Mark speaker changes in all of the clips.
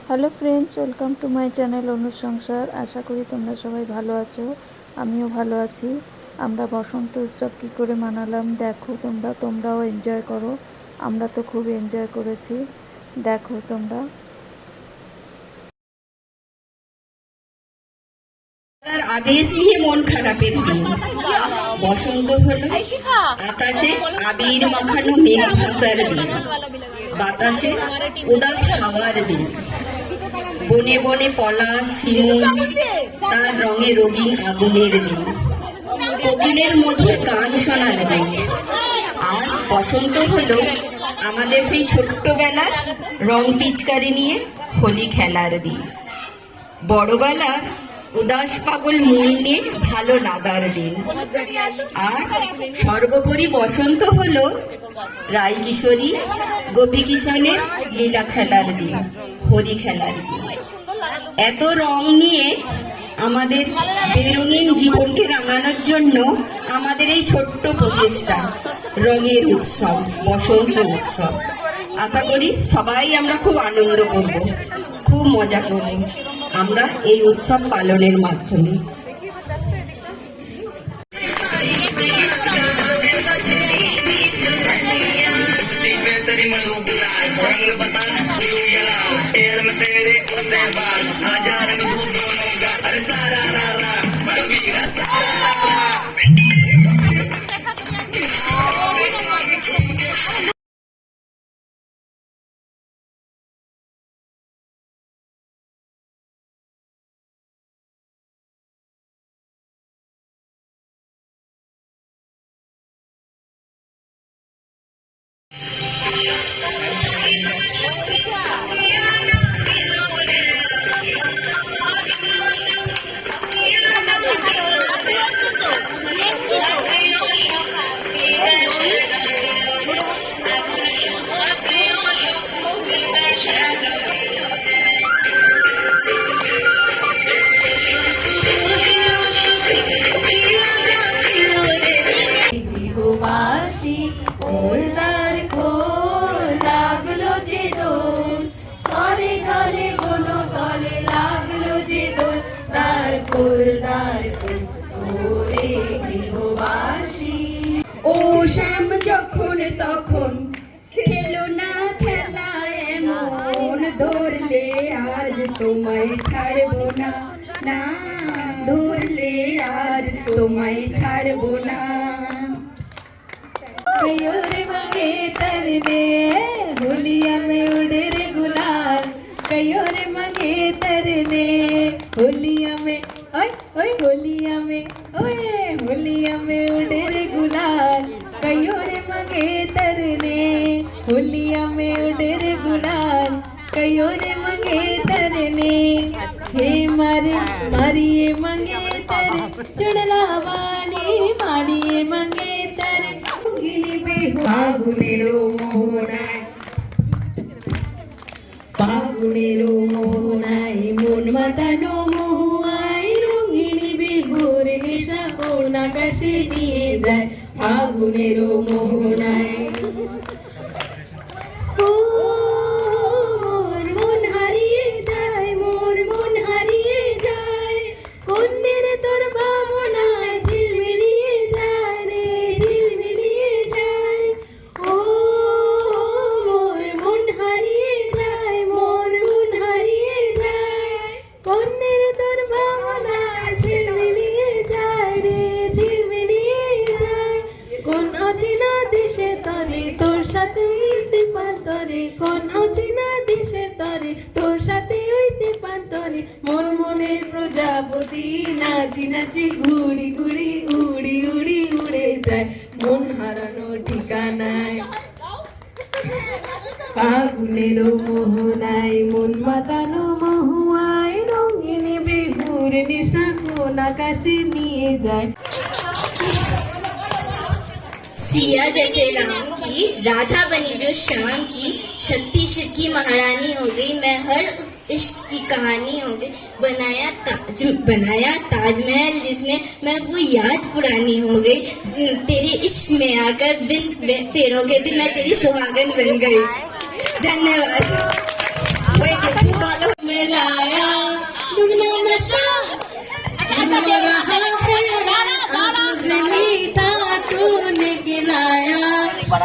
Speaker 1: Hello friends, welcome to my channel Anusansar. আশা করি তোমরা সবাই ভালো আছো, আমিও ভালো আছি। আমরা বসন্ত উৎসব কী করে মানালাম দেখো, তোমরাও এনজয় করো। আমরা তো খুব এনজয় করেছি, দেখো তোমরা।
Speaker 2: আবেশ নিয়ে মন খারাপের দিন। বসন্ত হলো আকাশে আবির মাখানো মেঘ ভাসার দিন, বাতাসে উদাস হাওয়ার দিন, বনে বনে পলাশ শিমুল তার রঙে রঙিন আগুনের দিন, কোকিলের মধুর গান শোনার দিন। আর বসন্ত হলো আমাদের সেই ছোট্টবেলার রং পিচকারি নিয়ে হোলি খেলার দিন, বড়বেলার উদাস পাগল মন নিয়ে ভালো লাগার দিন। আর সর্বোপরি বসন্ত হলো রায় কিশোরী গোপী কিশনের লীলা খেলার দিন, হোলি খেলার দিন। এত রং নিয়ে আমাদের বেরঙিন জীবনকে রাঙানোর জন্য আমাদের এই ছোট্ট প্রচেষ্টা, রঙের উৎসব, বসন্ত উৎসব। আশা করি সবাই আমরা খুব আনন্দ করব, খুব মজা করব আমরা এই উৎসব পালনের মাধ্যমে।
Speaker 3: লাগলো যে দোল, তলে তলে বনো তলে লাগলো যে দোল, দ্বার খোল ওরে গৃহবাসী। ও শ্যাম যখন তখন খেলো না খেলা এমন, ধরলে আজ তোমায় ছাড়বো না, না ধরলে আজ তোমায় ছাড়বো না। कयोरे मगे तरने होलिया में उड़े रे गुलाल, कयोरे मगे तरने होलिया में, ओए ओए होलिया में, ओए होलिया में उड़े रे गुलाल, कयोरे मगे तरने होलिया में उड़े रे गुलाल, कयोरे मगे तरने। हे मारे मारिए मंगे तरे चुड़ला वाली, मारिए मंगे तरे ফাগুনেরও মোহনায়, ফাগুনেরও মোহনায় মন মাতানো মহুয়ায়, রঙিন বিহুর নেশা কোন আকাশে নিয়ে যায়, ফাগুনেরও মোহনায়। মোর মন হারিয়ে যায়, মোর মন হারিয়ে যায়, কন্যের তোর ভাবনায় ঝিলমিলিয়ে যায় রে, ঝিলমিলিয়ে যায়। ও মোর মন হারিয়ে যায়, মোর মন হারিয়ে যায়, কন্যের তোর ভাবনায় ঝিলমিলিয়ে যায় রে, ঝিলমিলিয়ে যায়। কোন অচেনা দেশে তরে তোর সাথে উইতে পান্তরে, কোন অচেনা দেশে তরে তোর সাথে উইতে পান্তরে, মন মনের প্রজাপতি নাচি নাচি ঘুড়ি ঘুড়ি উড়ি উড়ি উড়ে যায়, মন হারানো ঠিকানায়। ফাগুনেরও মোহনায় মন মাতানো মহুয়ায়, রঙিন বেহুর নেশা কোন আকাশে নিয়ে যায়।
Speaker 4: सिया जैसे राम की, राधा बनी जो शाम की, शक्ति शिव की महारानी हो गई, मैं हर उस इश्क की कहानी हो गई। बनाया ताजमहल जिसने, मैं वो याद पुरानी हो गई। तेरे इश्क में आकर बिन फेरों के भी मैं तेरी सुहागन बन गई। धन्यवाद।
Speaker 3: में लाया दुगना नशा हो रहा है आंखों से मीठा तूने खिलाया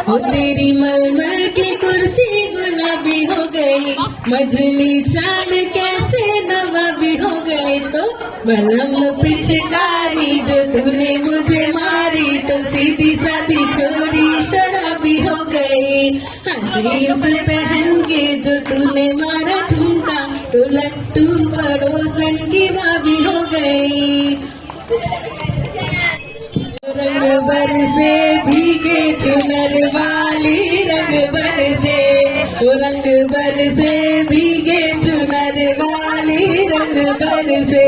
Speaker 3: हो तेरी मलमल की कुर्ती गुलाबी हो गई मजली चाल कैसे नवाबी हो गई तो बलम पिचकारी जो तूने मुझे मारी तो सीधी सादी छोरी शराबी हो गई जींस पहन के जो तूने मारा ठुमका तो लट्टू पड़ोसन की भाभी हो गई रंग बरसे भीगे चुनर वाली रंग बरसे रंग बरसे भीगे चुनर वाली रंग बरसे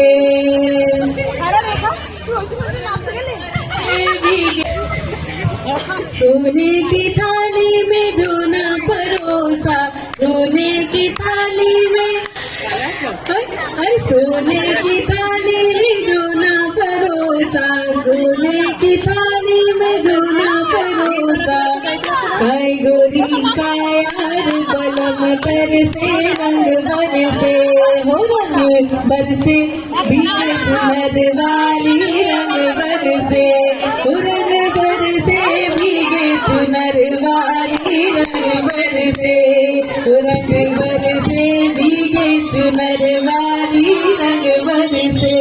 Speaker 3: सोने की थाली में जो ना परोसा सोने की थाली में अरे सोने की थाली में जो ना परोसा सोने की थाली में जो ना परोसा काई गोरी का यार बलम तरसे रंग बरसे हो रंग बरसे भीगे चुनर वाली रंग बरसे हो रंग बरसे भीगे चुनर वाली रंग बरसे हो रंग बरसे भीगे चुनर वाली रंग बरसे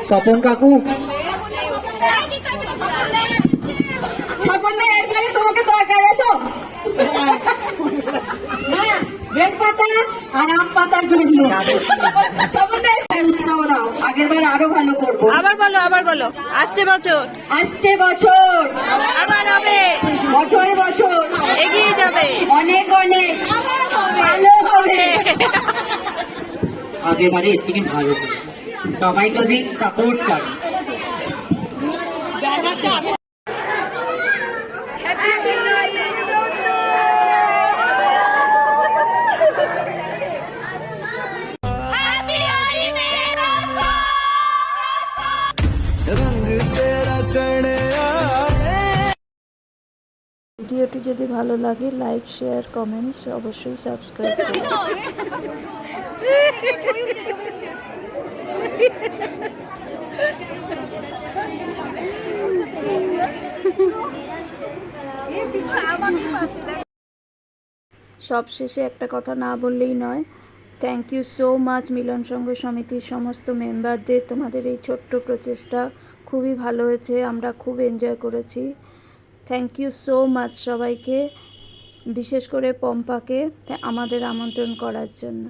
Speaker 5: স্বপন কাকু
Speaker 2: স্বপন ভাই এরপরে তোমাকে দরকার এসো বেল পাতা আর আম পাতার জন্য স্বপন ভাই উৎসাহ দাও, আগের বার আরো ভালো করবো।
Speaker 1: আবার বলো আসছে বছর
Speaker 2: আসছে বছর
Speaker 1: আবার হবে,
Speaker 2: বছর বছর
Speaker 1: এগিয়ে যাবে,
Speaker 2: অনেক অনেক ভালো হবে।
Speaker 5: আগের বারে এর থেকে ভালো করে সবাই যদি সাপোর্ট করে।
Speaker 1: ভিডিওটি যদি ভালো লাগে লাইক শেয়ার কমেন্টস অবশ্যই সাবস্ক্রাইব করুন। সবশেষে একটা কথা না বললেই নয়, থ্যাংক ইউ সো মাচ মিলন সংঘ সমিতির সমস্ত মেম্বারদের, তোমাদের এই ছোট্ট প্রচেষ্টা খুবই ভালো হয়েছে, আমরা খুব এনজয় করেছি। থ্যাংক ইউ সো মাচ সবাইকে, বিশেষ করে পম্পাকে আমাদের আমন্ত্রণ করার জন্য।